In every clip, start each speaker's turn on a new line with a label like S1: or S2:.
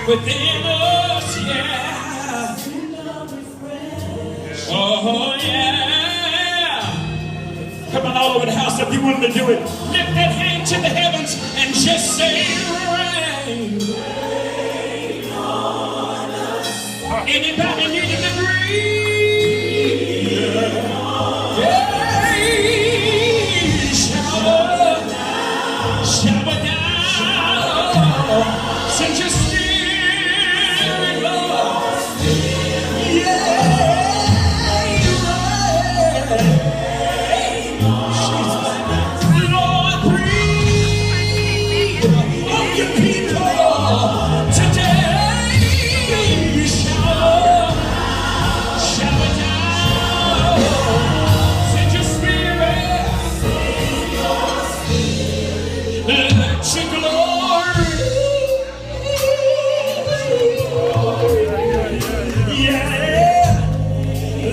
S1: within us, yeah. Oh, yeah. Come on, all over the house, if you want to do it, lift that hand to the heavens and just say, rain. Anybody needing to breathe? Yeah. Shower down. Send your spirit, Lord. Yeah. Lord, breathe on your people today. Shower down. Send your spirit. Let your glory. Yeah.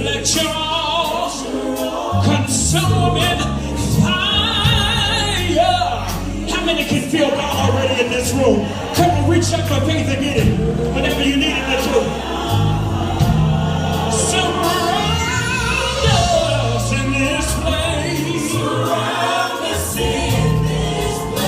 S1: Let your all-consuming fire. How many can feel God already in this room? Come on, reach up for faith and get it. Whatever you need in this room. Surround us in this place. Surround us in this place.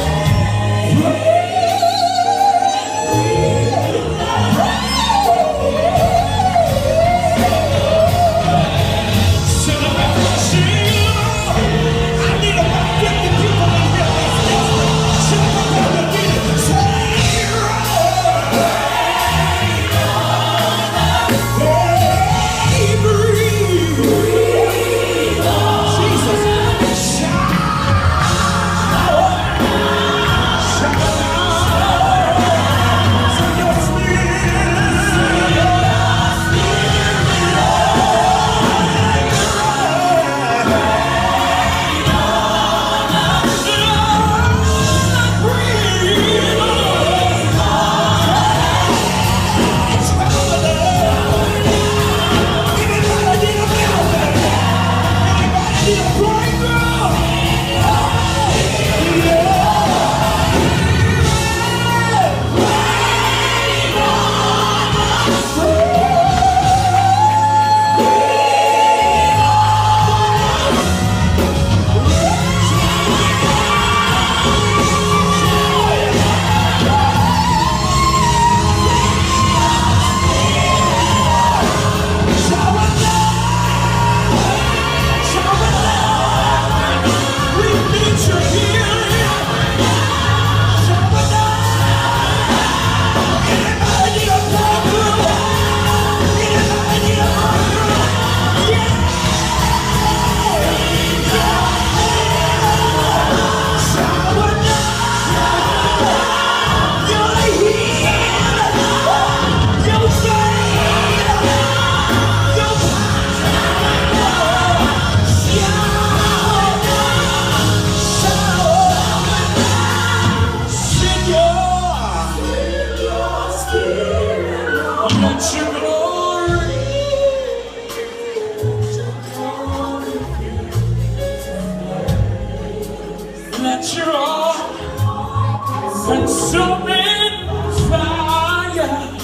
S1: Let your all-consuming fire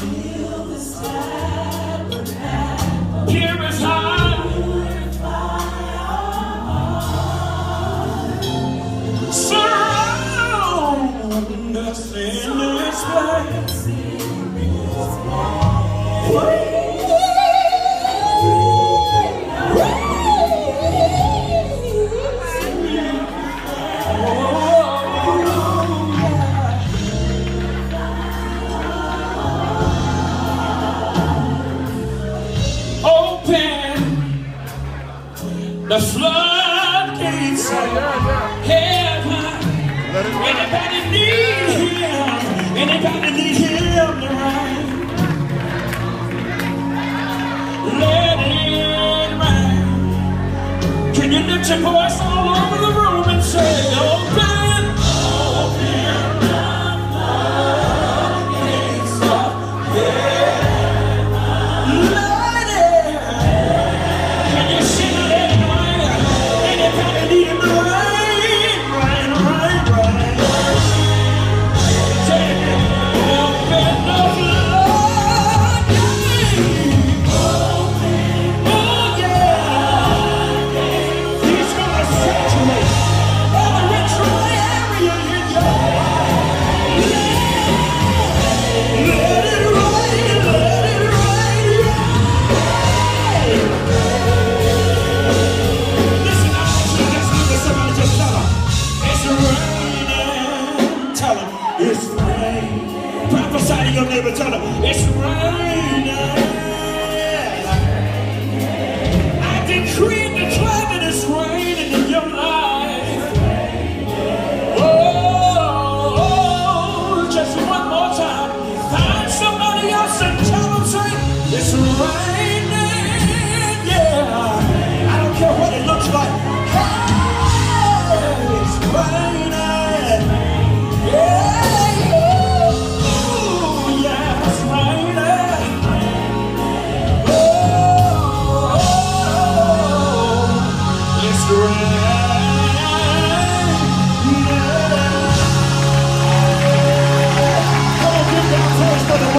S1: purify. Surround us in this place. The floodgates of heaven. Anybody need him? Anybody need him to rain? Let it rain. Can you lift your voice all over the room and say, open, open the floodgates of heaven. Let it. Can you sing it? Anybody need him to rain? Rain, rain, rain. Take it, open the floodgates. to your neighbor, tell them, it's raining. I decree and declare that it's raining in your life. Oh, just one more time. Find somebody else and tell them, say, it's raining. Yeah. I don't care what it looks like. Hey, it's raining. Yeah. Ooh, yeah, it's raining. Oh, it's raining.